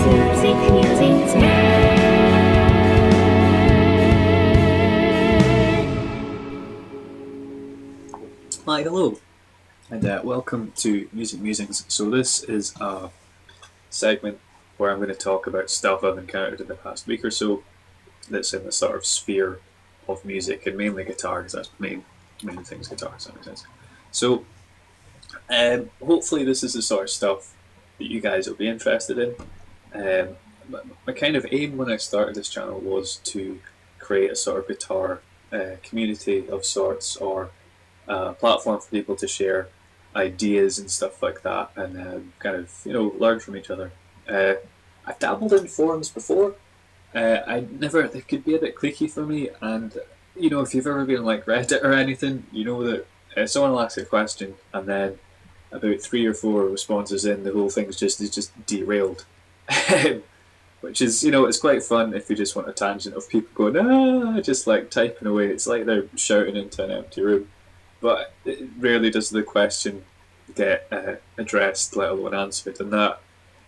Gnoosic Musings. Hi, hello, and welcome to Music Musings. So this is a segment where I'm going to talk about stuff I've encountered in the past week or so that's in the sort of sphere of music, and mainly guitar, because that's main things guitar, so that makes sense. So hopefully this is the sort of stuff that you guys will be interested in. My kind of aim when I started this channel was to create a sort of guitar community of sorts, or platform for people to share ideas and stuff like that, and kind of learn from each other. I've dabbled in forums before. They could be a bit cliquey for me, and if you've ever been on like Reddit or anything, you know that someone will ask a question, and then about 3 or 4 responses in, the whole thing's just derailed. Which is, it's quite fun if you just want a tangent of people going, just like typing away. It's like they're shouting into an empty room. But it rarely does the question get addressed, let alone answered, and that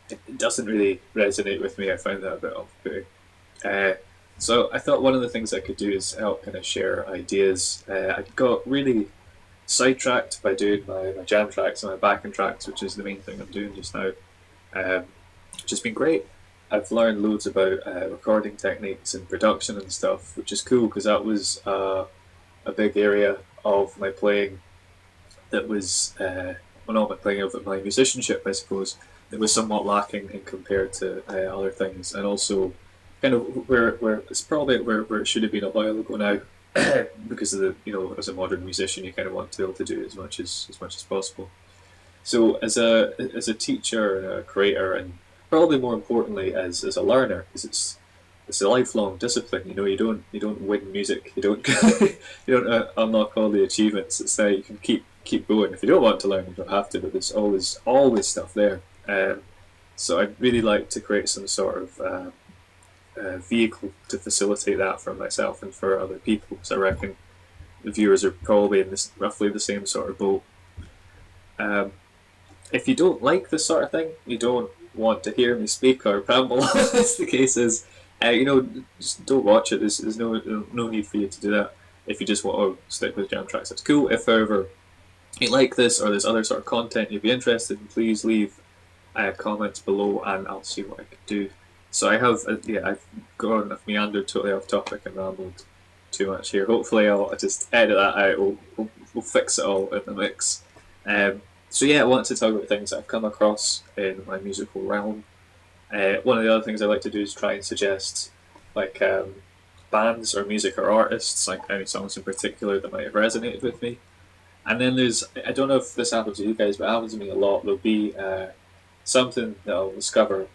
it doesn't really resonate with me. I find that a bit off-putting. So I thought one of the things I could do is help kind of share ideas. I got really sidetracked by doing my jam tracks and my backing tracks, which is the main thing I'm doing just now, which has been great. I've learned loads about recording techniques and production and stuff, which is cool because that was a big area of my playing that was, not my playing, of my musicianship, I suppose, that was somewhat lacking in compared to other things, and also kind of where it's probably where it should have been a while ago now, because of the as a modern musician you kind of want to be able to do as much as possible. So as a teacher and a creator, and probably more importantly as a learner, because it's a lifelong discipline. You don't win music. You don't you don't unlock all the achievements. It's you can keep going. If you don't want to learn, you don't have to. But there's always stuff there. So I'd really like to create some sort of vehicle to facilitate that for myself and for other people. So I reckon the viewers are probably in roughly the same sort of boat. If you don't like this sort of thing, you don't want to hear me speak or ramble, as the case is, just don't watch it. There's no need for you to do that. If you just want to stick with jam tracks, that's cool. If however you like this, or there's other sort of content you'd be interested in, please leave comments below and I'll see what I can do. So I've meandered totally off topic and rambled too much here. Hopefully I'll just edit that out. We'll fix it all in the mix. So I want to talk about things that I've come across in my musical realm. One of the other things I like to do is try and suggest bands or music or artists, like any songs in particular that might have resonated with me. And then I don't know if this happens to you guys, but it happens to me a lot. There'll be something that I'll discover,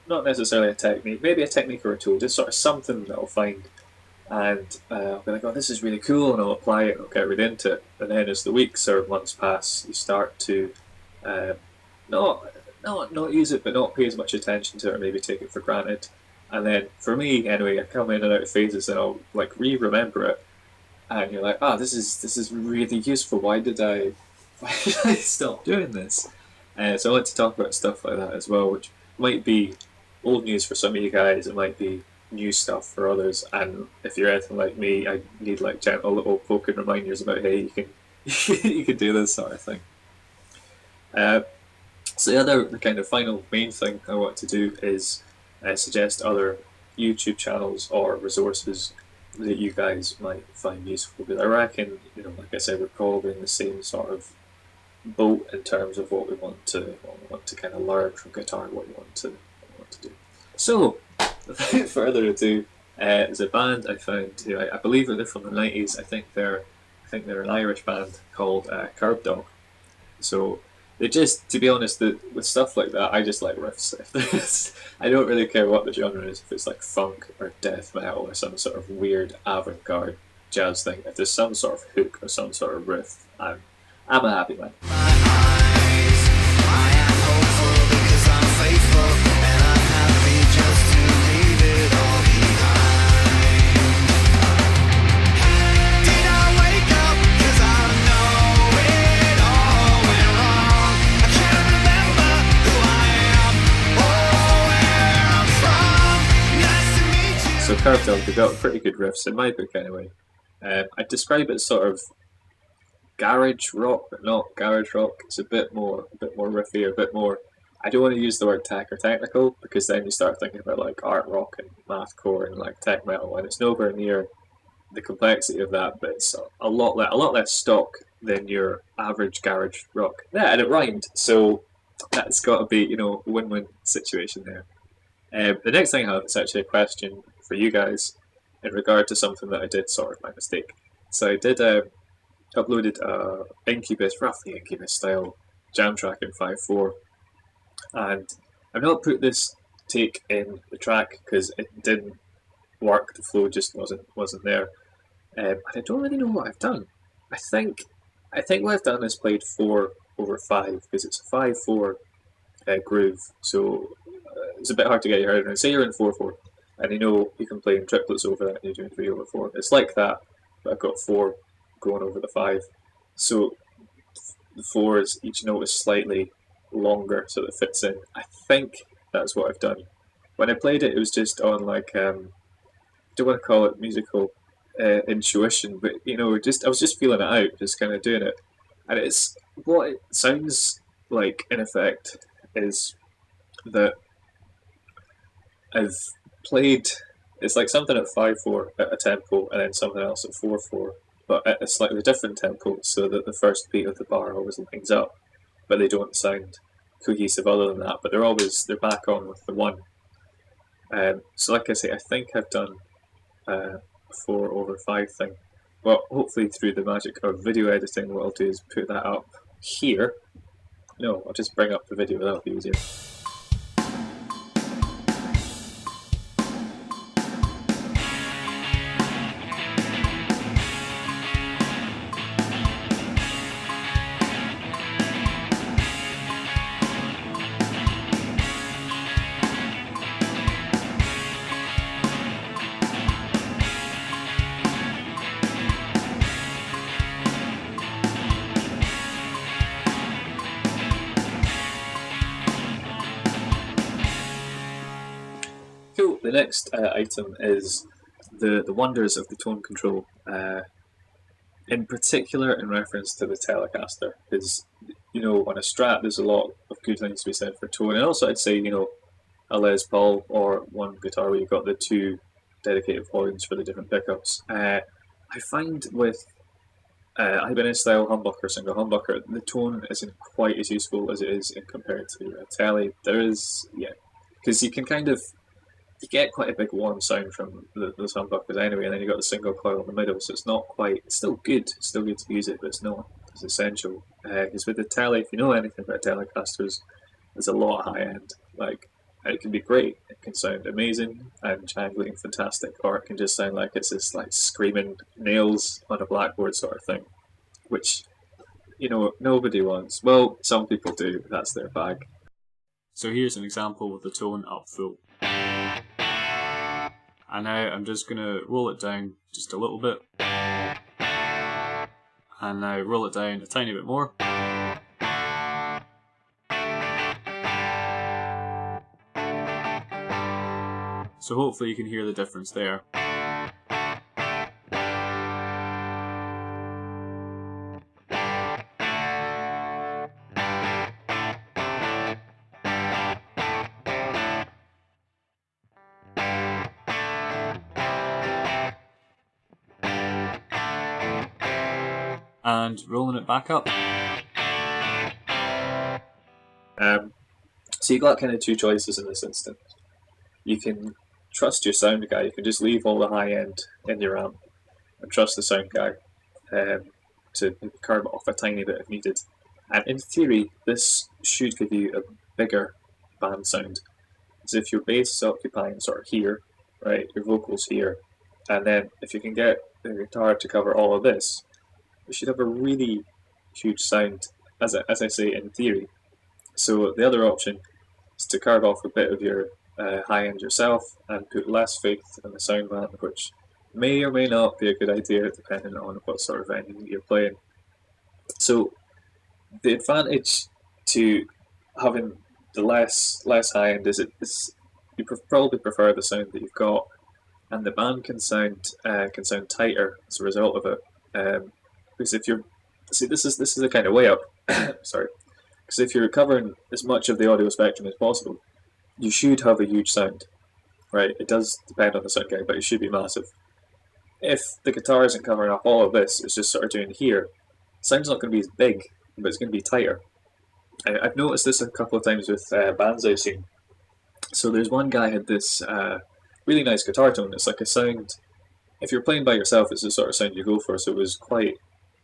not necessarily a technique, maybe a technique or a tool, just sort of something that I'll find, and I'll be like, oh, this is really cool, and I'll apply it and I'll get right into it. And then as the weeks or months pass, you start to not use it, but not pay as much attention to it, or maybe take it for granted. And then for me anyway, I come in and out of phases, and I'll remember it, and you're like, this is really useful. Why did I stop doing this? So I like to talk about stuff like that as well, which might be old news for some of you guys. It might be new stuff for others, and if you're anything like me, I need gentle little poking reminders about, hey, you can you can do this sort of thing. So the kind of final main thing I want to do is suggest other YouTube channels or resources that you guys might find useful, because I reckon, like I said, we're probably in the same sort of boat in terms of what we want to kind of learn from guitar, what we want to do. So without further ado, there's a band I found. I believe they're from the 90s. I think they're an Irish band called Kerbdog. So they just, to be honest, with stuff like that, I just like riffs. I don't really care what the genre is, if it's like funk or death metal or some sort of weird avant-garde jazz thing. If there's some sort of hook or some sort of riff, I'm a happy man. Kerbdog, they've got pretty good riffs in my book anyway. I'd describe it as sort of garage rock, but not garage rock. It's a bit more riffy, a bit more. I don't want to use the word tech or technical because then you start thinking about like art rock and mathcore and like tech metal, and it's nowhere near the complexity of that. But it's a lot less stock than your average garage rock. Yeah, and it rhymed, so that's got to be a win-win situation there. The next thing I have is actually a question for you guys in regard to something that I did sort of by mistake. So I did uploaded Incubus, roughly Incubus style jam track in 5/4, and I've not put this take in the track because it didn't work. The flow just wasn't there, and I don't really know what I've done. I think what I've done is played 4/5 because it's a 5/4 groove, so it's a bit hard to get your head around. Say you're in 4/4, and you can play in triplets over that, and you're doing 3/4. It's like that, but I've got 4 going over the 5. So the 4s, each note is slightly longer so that it fits in. I think that's what I've done. When I played it, it was just on like I don't want to call it musical intuition, but I was just feeling it out, just kind of doing it, and it's what it sounds like. In effect, is that I've played. It's like something at 5/4 at a tempo, and then something else at 4/4, but at a slightly different tempo, so that the first beat of the bar always lines up, but they don't sound cohesive other than that. But they're back on with the 1. So like I say, I think I've done 4/5 thing. Well, hopefully through the magic of video editing, what I'll do is put that up here. No, I'll just bring up the video, that'll be easier. Cool. The next item is the wonders of the tone control, in particular in reference to the Telecaster, because on a Strat there's a lot of good things to be said for tone, and also I'd say a Les Paul or one guitar where you've got the 2 dedicated volumes for the different pickups. I find with Ibanez style humbucker, single humbucker, the tone isn't quite as useful as it is in compared to a Tele. There is, because you can you get quite a big warm sound from those humbuckers anyway, and then you've got the single coil in the middle, so it's not quite. It's still good to use it, but it's not as essential. Because with the Tele, if you know anything about Telecasters, there's a lot of high end. Like, it can be great, it can sound amazing and jangly and fantastic, or it can just sound like it's this like screaming nails on a blackboard sort of thing, which nobody wants. Well, some people do. That's their bag. So here's an example with the tone up full. And now I'm just going to roll it down just a little bit. And now roll it down a tiny bit more. So hopefully you can hear the difference there. And rolling it back up. So you've got kind of 2 choices in this instance. You can trust your sound guy, you can just leave all the high end in your amp and trust the sound guy to curb it off a tiny bit if needed. And in theory, this should give you a bigger band sound. As if your bass is occupying sort of here, right, your vocals here, and then if you can get the guitar to cover all of this, you should have a really huge sound, as I say, in theory. So the other option is to carve off a bit of your high end yourself and put less faith in the sound man, which may or may not be a good idea depending on what sort of ending you're playing. So the advantage to having the less high end is you probably prefer the sound that you've got, and the band can sound tighter as a result of it. Because if you're this is the kind of way up. Sorry, because if you're covering as much of the audio spectrum as possible, you should have a huge sound, right? It does depend on the sound guy, but it should be massive. If the guitar isn't covering up all of this, it's just sort of doing here, sound's not going to be as big, but it's going to be tighter. I've noticed this a couple of times with bands I've seen. So there's one guy had this really nice guitar tone. It's like a sound. If you're playing by yourself, it's the sort of sound you go for. So it was quite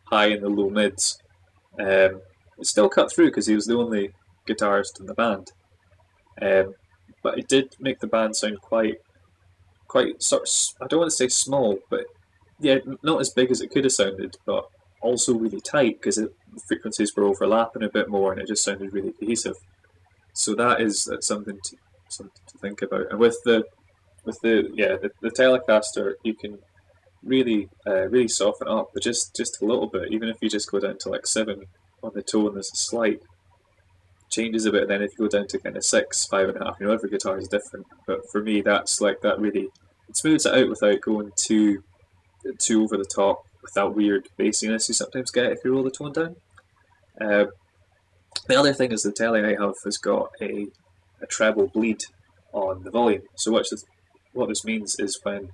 high in the low mids. It still cut through because he was the only guitarist in the band. But it did make the band sound quite sort of, I don't want to say small, but yeah, not as big as it could have sounded, but also really tight because the frequencies were overlapping a bit more and it just sounded really cohesive. So that's something to think about. And with the Telecaster, you can really soften it up, but just a little bit. Even if you just go down to like 7 on the tone, there's a slight changes a bit. And then if you go down to kind of 6, 5.5, every guitar is different. But for me, that's like that really it smooths it out without going too over the top, without weird bassiness you sometimes get if you roll the tone down. The other thing is the Tele I have has got a treble bleed on the volume. So what this means is when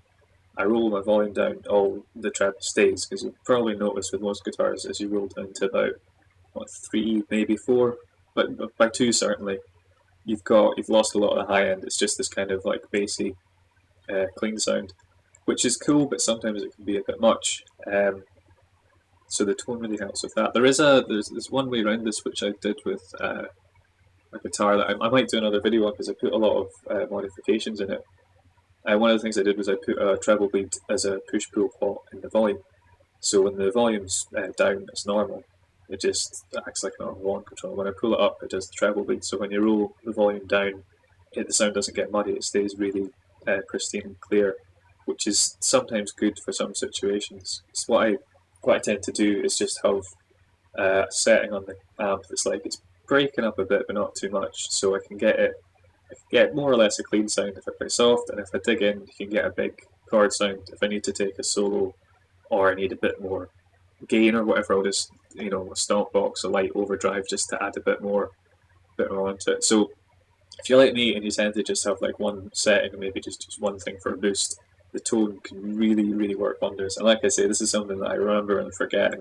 I roll my volume down, all the treble stays, because you'll probably notice with most guitars as you roll down to about 3, maybe 4, but by 2 certainly, you've lost a lot of the high end. It's just this kind of like bassy, clean sound, which is cool, but sometimes it can be a bit much. So the tone really helps with that. There's one way around this which I did with a guitar that I might do another video on because I put a lot of modifications in it. One of the things I did was I put a treble bleed as a push-pull pot in the volume. So when the volume's down, it's normal. It just acts like an volume control. When I pull it up, it does the treble bleed. So when you roll the volume down, the sound doesn't get muddy. It stays really pristine and clear, which is sometimes good for some situations. So what I tend to do is just have a setting on the amp that's like it's breaking up a bit, but not too much, so I can get more or less a clean sound if I play soft, and if I dig in, you can get a big chord sound. If I need to take a solo, or I need a bit more gain or whatever, I'll just a stomp box, a light overdrive, just to add a bit more onto it. So if you're like me and you tend to just have like one setting, or maybe just one thing for a boost, the tone can really work wonders. And like I say, this is something that I remember and forget.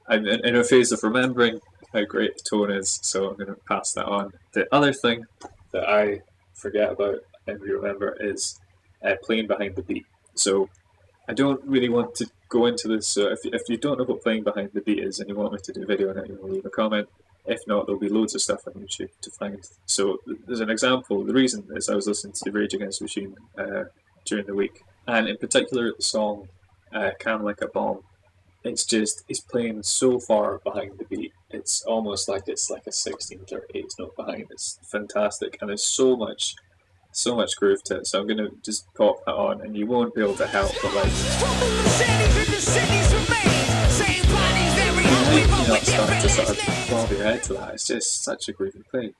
I'm in a phase of remembering how great the tone is, so I'm going to pass that on. The other thing that I forget about and remember is playing behind the beat. So I don't really want to go into this, so if you don't know what playing behind the beat is and you want me to do a video on it, you can leave a comment. If not, there'll be loads of stuff on YouTube to find. So there's an example. The reason is I was listening to Rage Against the Machine during the week, and in particular the song Can Like a Bomb. It's playing so far behind the beat. It's almost like it's like a 16th or 8th note behind. It's fantastic, and there's so much groove to it. So I'm gonna just pop that on, and you won't be able to help but like start to sort of bob your head to that. It's just such a groovy thing.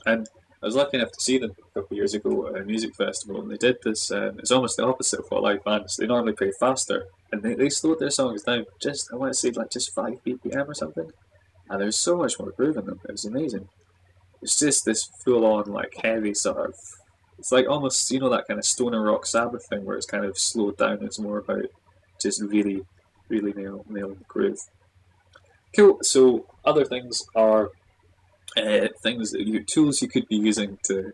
And I was lucky enough to see them a couple of years ago at a music festival, and they did this. It's almost the opposite of what live bands. They normally play faster, and they slowed their songs down. I want to say like just 5 BPM or something. And there's so much more groove in them. It was amazing. It's just this full-on like heavy sort of. It's like almost that kind of stoner rock Sabbath thing where it's kind of slowed down. It's more about just really nailing the groove. Cool. So other things are. Tools you could be using to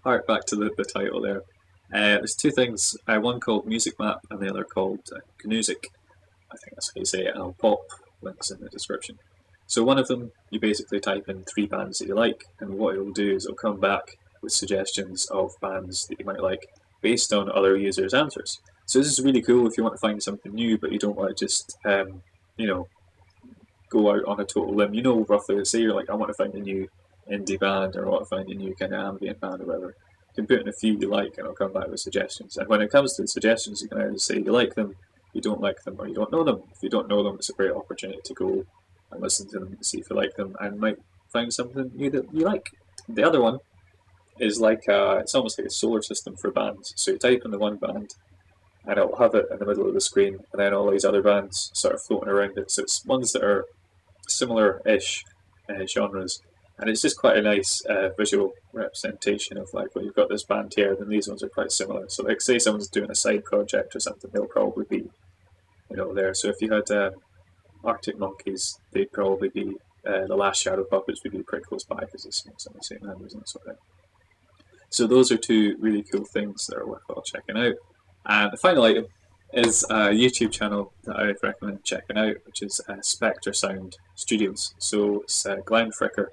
hark back to the title there. There's 2 things, one called Music Map and the other called Gnoosic. I think that's how you say it, and I'll pop links in the description. So one of them, you basically type in 3 bands that you like, and what it'll do is it'll come back with suggestions of bands that you might like based on other users' answers. So this is really cool if you want to find something new, but you don't want to just, go out on a total limb. Roughly, say you're like, I want to find a new indie band, or I want to find a new kind of ambient band or whatever. You can put in a few you like, and it'll come back with suggestions. And when it comes to the suggestions, you can either say you like them, you don't like them, or you don't know them. If you don't know them, it's a great opportunity to go and listen to them and see if you like them, and might find something new that you like. The other one is like it's almost like a solar system for bands. So you type in the one band, and it'll have it in the middle of the screen, and then all these other bands sort of floating around it. So it's ones that are similar-ish genres, and it's just quite a nice visual representation of like, well, you've got this band here, then these ones are quite similar. So like, say someone's doing a side project or something, they'll probably be, there. So if you had Arctic Monkeys, they'd probably be the Last Shadow Puppets would be pretty close by because it's some of the same members and that sort of thing. So those are two really cool things that are worthwhile checking out. And the final item is a YouTube channel that I would recommend checking out, which is Spectre Sound Studios. So it's Glenn Fricker,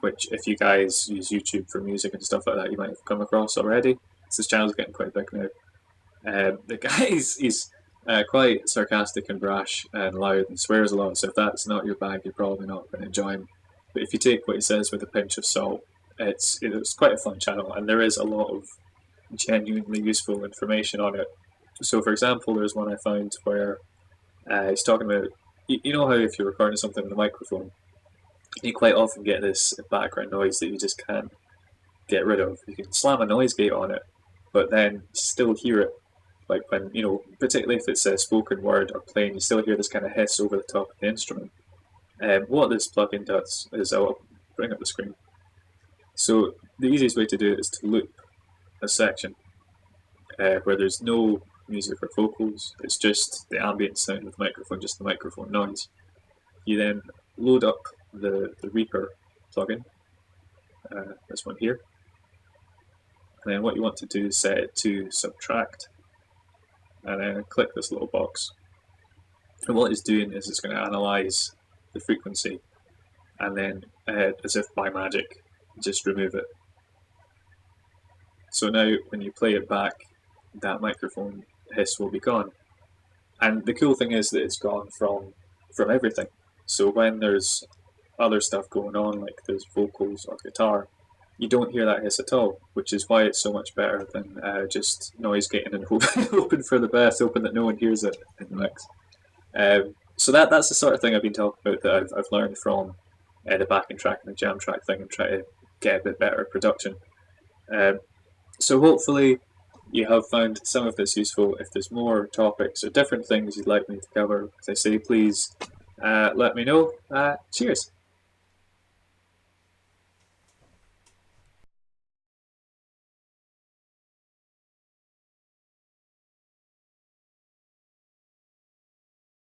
which if you guys use YouTube for music and stuff like that, you might have come across already. So this channel's getting quite big now. The guy he's quite sarcastic and brash and loud and swears a lot, so if that's not your bag, you're probably not going to enjoy him. But if you take what he says with a pinch of salt, it's quite a fun channel, and there is a lot of genuinely useful information on it. So, for example, there's one I found where he's talking about, you know how if you're recording something with a microphone, you quite often get this background noise that you just can't get rid of. You can slam a noise gate on it, but then you still hear it. Like when, particularly if it's a spoken word or playing, you still hear this kind of hiss over the top of the instrument. What this plugin does is, I'll bring up the screen. So the easiest way to do it is to loop a section where there's no music or vocals, it's just the ambient sound of the microphone, just the microphone noise. You then load up the Reaper plugin, this one here, and then what you want to do is set it to subtract, and then click this little box. And what it's doing is it's going to analyze the frequency, and then as if by magic, just remove it. So now when you play it back, that microphone hiss will be gone. And the cool thing is that it's gone from everything. So when there's other stuff going on, like there's vocals or guitar, you don't hear that hiss at all, which is why it's so much better than just noise gating and hoping for the best, hoping that no one hears it in the mix. So that's the sort of thing I've been talking about that I've learned from the backing track and the jam track thing, and try to get a bit better production. So hopefully you have found some of this useful. If there's more topics or different things you'd like me to cover, as I say, please let me know. Cheers!